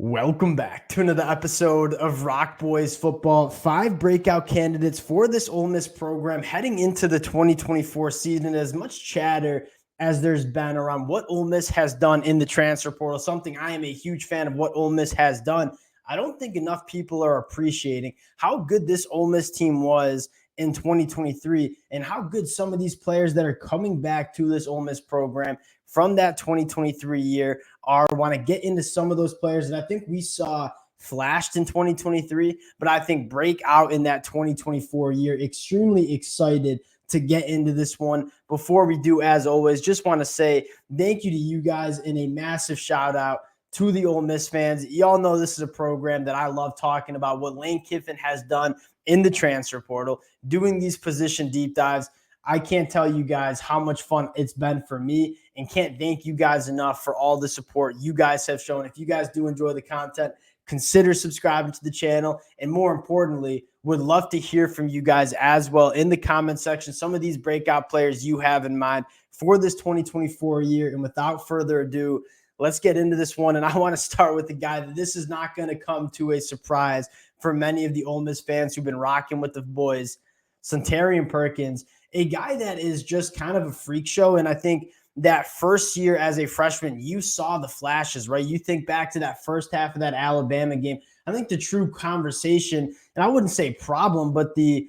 Welcome back to another episode of Rock Boys Football. 5 breakout candidates for this Ole Miss program heading into the 2024 season. As much chatter as there's been around what Ole Miss has done in the transfer portal, something I am a huge fan of what Ole Miss has done. I don't think enough people are appreciating how good this Ole Miss team was in 2023 and how good some of these players that are coming back to this Ole Miss program from that 2023 year are. Want to get into some of those players that I think we saw flashed in 2023, but I think break out in that 2024 year. Extremely excited to get into this one. Before we do, as always, just want to say thank you to you guys and a massive shout out to the Ole Miss fans. Y'all know this is a program that I love talking about, what Lane Kiffin has done in the transfer portal, doing these position deep dives. I can't tell you guys how much fun it's been for me and can't thank you guys enough for all the support you guys have shown. If you guys do enjoy the content, consider subscribing to the channel. And more importantly, would love to hear from you guys as well in the comment section. Some of these breakout players you have in mind for this 2024 year. And without further ado, let's get into this one. And I want to start with the guy that this is not going to come to a surprise for many of the Ole Miss fans who've been rocking with the boys, Centon Perkins, a guy that is just kind of a freak show. And I think that first year as a freshman, you saw the flashes, right? You think back to that first half of that Alabama game. I think the true conversation, and I wouldn't say problem, but the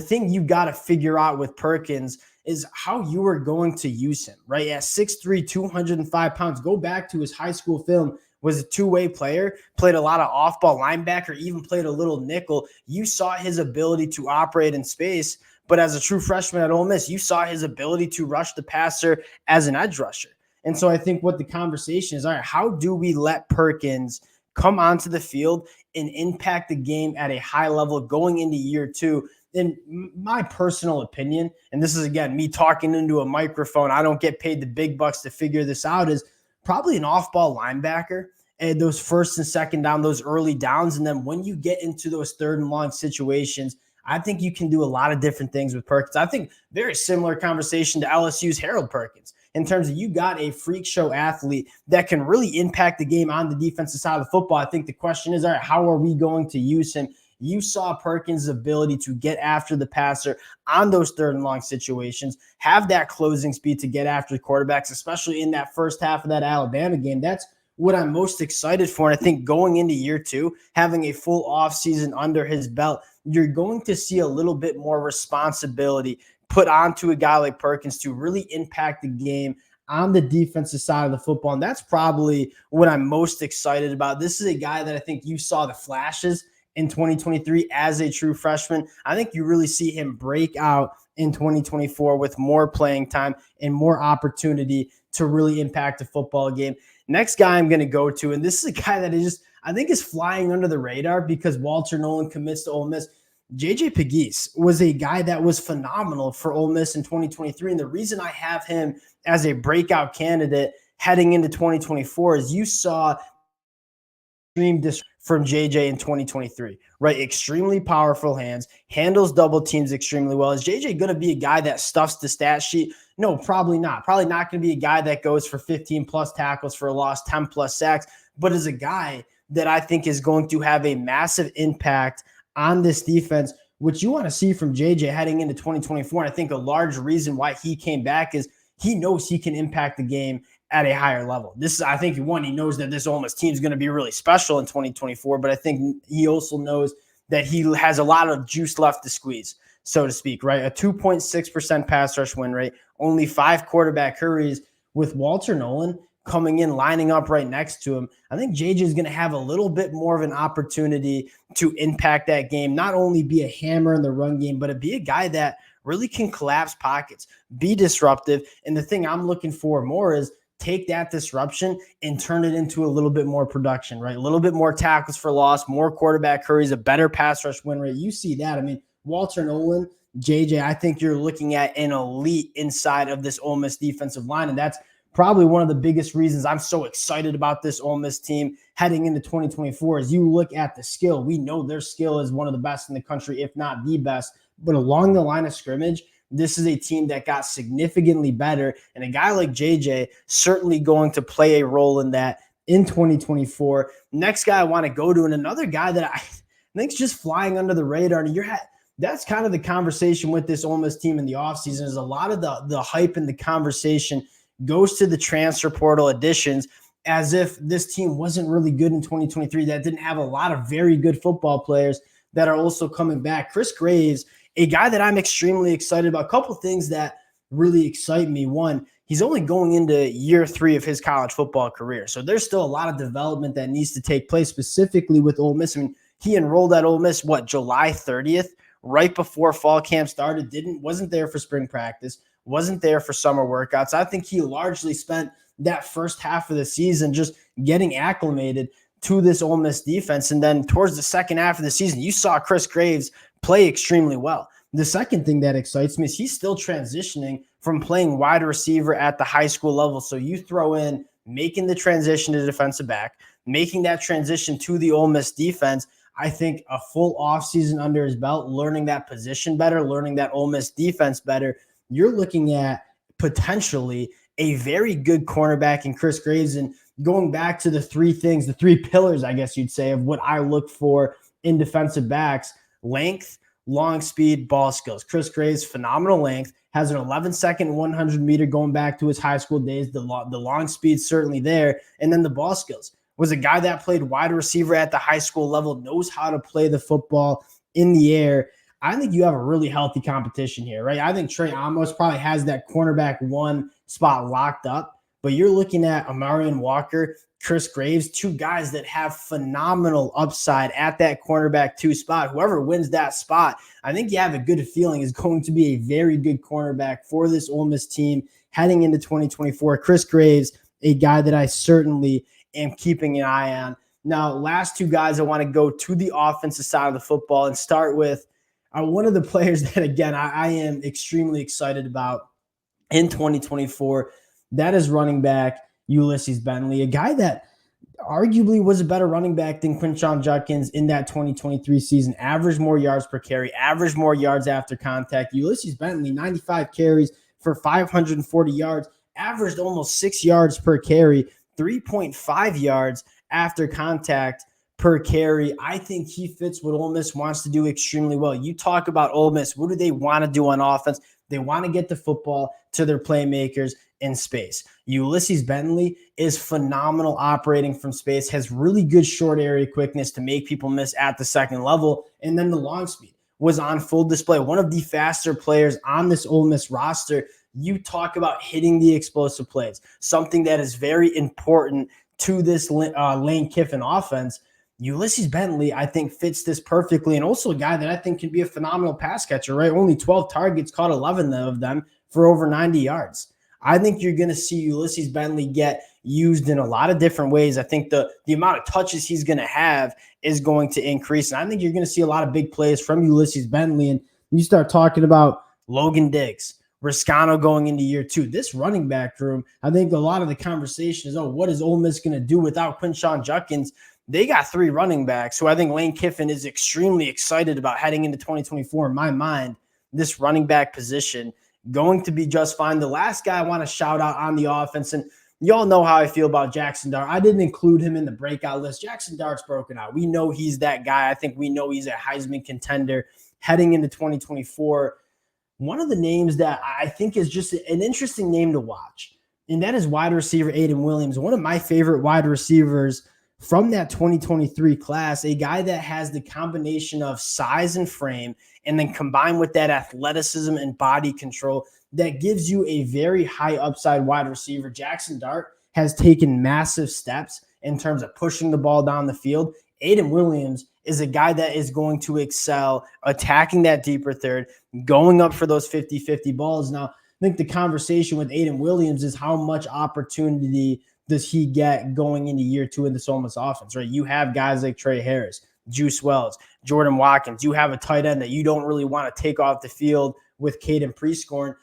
thing you got to figure out with Perkins is how you are going to use him, right? At 6'3", 205 pounds, go back to his high school film, was a two-way player, played a lot of off-ball linebacker, even played a little nickel. You saw his ability to operate in space, but as a true freshman at Ole Miss, you saw his ability to rush the passer as an edge rusher. And so I think what the conversation is, all right, how do we let Perkins come onto the field and impact the game at a high level going into year two? In my personal opinion, and this is, again, me talking into a microphone, I don't get paid the big bucks to figure this out, is probably an off-ball linebacker and those first and second down, those early downs. And then when you get into those third and long situations, I think you can do a lot of different things with Perkins. I think very similar conversation to LSU's Harold Perkins in terms of you got a freak show athlete that can really impact the game on the defensive side of the football. I think the question is, all right, how are we going to use him? You saw Perkins' ability to get after the passer on those third and long situations, have that closing speed to get after the quarterbacks, especially in that first half of that Alabama game. That's what I'm most excited for. And I think going into year two, having a full offseason under his belt, you're going to see a little bit more responsibility put onto a guy like Perkins to really impact the game on the defensive side of the football. And that's probably what I'm most excited about. This is a guy that I think you saw the flashes in 2023 as a true freshman. I think you really see him break out in 2024 with more playing time and more opportunity to really impact the football game. Next guy I'm going to go to, and this is a guy that I think is flying under the radar because Walter Nolan commits to Ole Miss. JJ Pegues was a guy that was phenomenal for Ole Miss in 2023. And the reason I have him as a breakout candidate heading into 2024 is you saw extreme from JJ in 2023, right? Extremely powerful hands, handles double teams extremely well. Is JJ going to be a guy that stuffs the stat sheet? No, probably not. Probably not going to be a guy that goes for 15 plus tackles for a loss, 10 plus sacks, but is a guy that I think is going to have a massive impact on this defense, which you want to see from JJ heading into 2024. And I think a large reason why he came back is he knows he can impact the game at a higher level. This is, I think, he knows that this Ole Miss team is going to be really special in 2024, but I think he also knows that he has a lot of juice left to squeeze, so to speak, right? A 2.6% pass rush win rate, only 5 quarterback hurries with Walter Nolan coming in, lining up right next to him. I think JJ is going to have a little bit more of an opportunity to impact that game, not only be a hammer in the run game, but be a guy that really can collapse pockets, be disruptive. And the thing I'm looking for more is take that disruption and turn it into a little bit more production, right? A little bit more tackles for loss, more quarterback hurries, a better pass rush win rate. You see that. I mean, Walter Nolan, JJ, I think you're looking at an elite inside of this Ole Miss defensive line. And that's probably one of the biggest reasons I'm so excited about this Ole Miss team heading into 2024 is you look at the skill. We know their skill is one of the best in the country, if not the best. But along the line of scrimmage, this is a team that got significantly better, and a guy like JJ certainly going to play a role in that in 2024. Next guy I want to go to, and another guy that I think's just flying under the radar. And that's kind of the conversation with this Ole Miss team in the offseason, is a lot of the hype and the conversation goes to the transfer portal additions, as if this team wasn't really good in 2023, that didn't have a lot of very good football players that are also coming back. Chris Graves, a guy that I'm extremely excited about. A couple things that really excite me. One, he's only going into year 3 of his college football career. So there's still a lot of development that needs to take place, specifically with Ole Miss. I mean, he enrolled at Ole Miss, July 30th, right before fall camp started, wasn't there for spring practice, wasn't there for summer workouts. I think he largely spent that first half of the season just getting acclimated to this Ole Miss defense. And then towards the second half of the season, you saw Chris Graves play extremely well. The second thing that excites me is he's still transitioning from playing wide receiver at the high school level. So you throw in making the transition to defensive back, making that transition to the Ole Miss defense. I think a full offseason under his belt, learning that position better, learning that Ole Miss defense better, you're looking at potentially a very good cornerback in Chris Graves. And going back to the three pillars, I guess you'd say, of what I look for in defensive backs: length, long speed, ball skills. Chris Graves, phenomenal length, has an 11-second 100-meter going back to his high school days. The long speed certainly there. And then the ball skills. Was a guy that played wide receiver at the high school level, knows how to play the football in the air. I think you have a really healthy competition here, right? I think Trey Amos probably has that cornerback 1 spot locked up, but you're looking at Amarian Walker, Chris Graves, 2 guys that have phenomenal upside at that cornerback 2 spot. Whoever wins that spot, I think you have a good feeling is going to be a very good cornerback for this Ole Miss team heading into 2024. Chris Graves, a guy that I certainly am keeping an eye on. Now, last 2 guys, I want to go to the offensive side of the football and start with one of the players that, again, I am extremely excited about in 2024. That is running back Ulysses Bentley, a guy that arguably was a better running back than Quinshon Judkins in that 2023 season. Averaged more yards per carry, averaged more yards after contact. Ulysses Bentley, 95 carries for 540 yards, averaged almost 6 yards per carry, 3.5 yards after contact per carry. I think he fits what Ole Miss wants to do extremely well. You talk about Ole Miss. What do they want to do on offense? They want to get the football to their playmakers in space. Ulysses Bentley is phenomenal operating from space, has really good short area quickness to make people miss at the second level. And then the long speed was on full display. One of the faster players on this Ole Miss roster. You talk about hitting the explosive plays, something that is very important to this Lane Kiffin offense. Ulysses Bentley, I think, fits this perfectly, and also a guy that I think can be a phenomenal pass catcher, right? Only 12 targets, caught 11 of them for over 90 yards. I think you're going to see Ulysses Bentley get used in a lot of different ways. I think the amount of touches he's going to have is going to increase, and I think you're going to see a lot of big plays from Ulysses Bentley. And you start talking about Logan Diggs, Riscano going into year 2. This running back room, I think a lot of the conversation is, what is Ole Miss going to do without Quinshon Judkins? They got 3 running backs who I think Lane Kiffin is extremely excited about heading into 2024. In my mind, this running back position going to be just fine. The last guy I want to shout out on the offense, and y'all know how I feel about Jackson Dart. I didn't include him in the breakout list. Jackson Dart's broken out. We know he's that guy. I think we know he's a Heisman contender heading into 2024. One of the names that I think is just an interesting name to watch, and that is wide receiver Aiden Williams, one of my favorite wide receivers from that 2023 class, a guy that has the combination of size and frame, and then combined with that athleticism and body control that gives you a very high upside wide receiver. Jackson Dart has taken massive steps in terms of pushing the ball down the field. Aiden Williams is a guy that is going to excel attacking that deeper third, going up for those 50-50 balls. Now, I think the conversation with Aiden Williams is how much opportunity does he get going into year 2 in this Ole Miss offense, right? You have guys like Trey Harris, Juice Wells, Jordan Watkins. You have a tight end that you don't really want to take off the field with Caden Prescorn.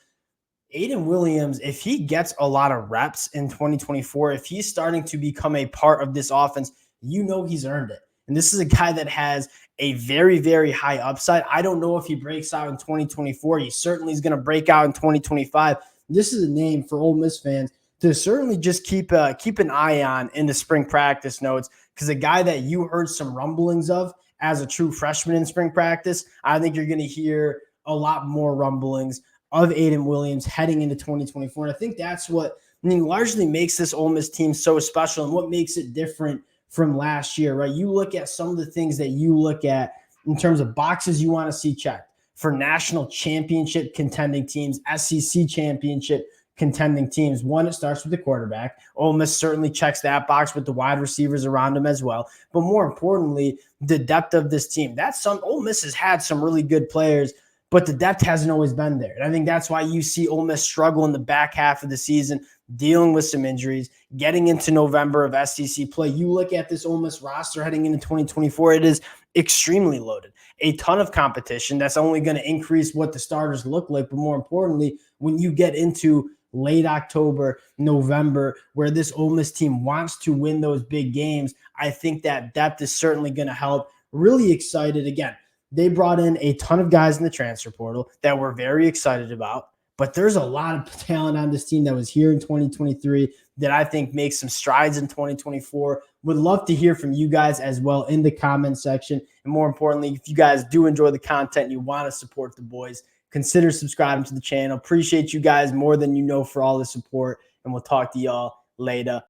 Aiden Williams, if he gets a lot of reps in 2024, if he's starting to become a part of this offense, you know he's earned it. And this is a guy that has a very, very high upside. I don't know if he breaks out in 2024. He certainly is going to break out in 2025. This is a name for Ole Miss fans to certainly just keep an eye on in the spring practice notes, because a guy that you heard some rumblings of as a true freshman in spring practice, I think you're going to hear a lot more rumblings of Aiden Williams heading into 2024. And I think that's what largely makes this Ole Miss team so special and what makes it different from last year, right? You look at some of the things that you look at in terms of boxes you want to see checked for national championship contending teams, SEC championship contending teams. One, it starts with the quarterback. Ole Miss certainly checks that box with the wide receivers around him as well. But more importantly, the depth of this team. Ole Miss has had some really good players, but the depth hasn't always been there. And I think that's why you see Ole Miss struggle in the back half of the season, dealing with some injuries, getting into November of SEC play. You look at this Ole Miss roster heading into 2024, it is extremely loaded. A ton of competition that's only going to increase what the starters look like. But more importantly, when you get into late October, November, where this Ole Miss team wants to win those big games, I think that depth is certainly going to help. Really excited. Again, they brought in a ton of guys in the transfer portal that we're very excited about, but there's a lot of talent on this team that was here in 2023 that I think makes some strides in 2024. Would love to hear from you guys as well in the comment section. And more importantly, if you guys do enjoy the content and you want to support the boys, consider subscribing to the channel. Appreciate you guys more than you know for all the support, and we'll talk to y'all later.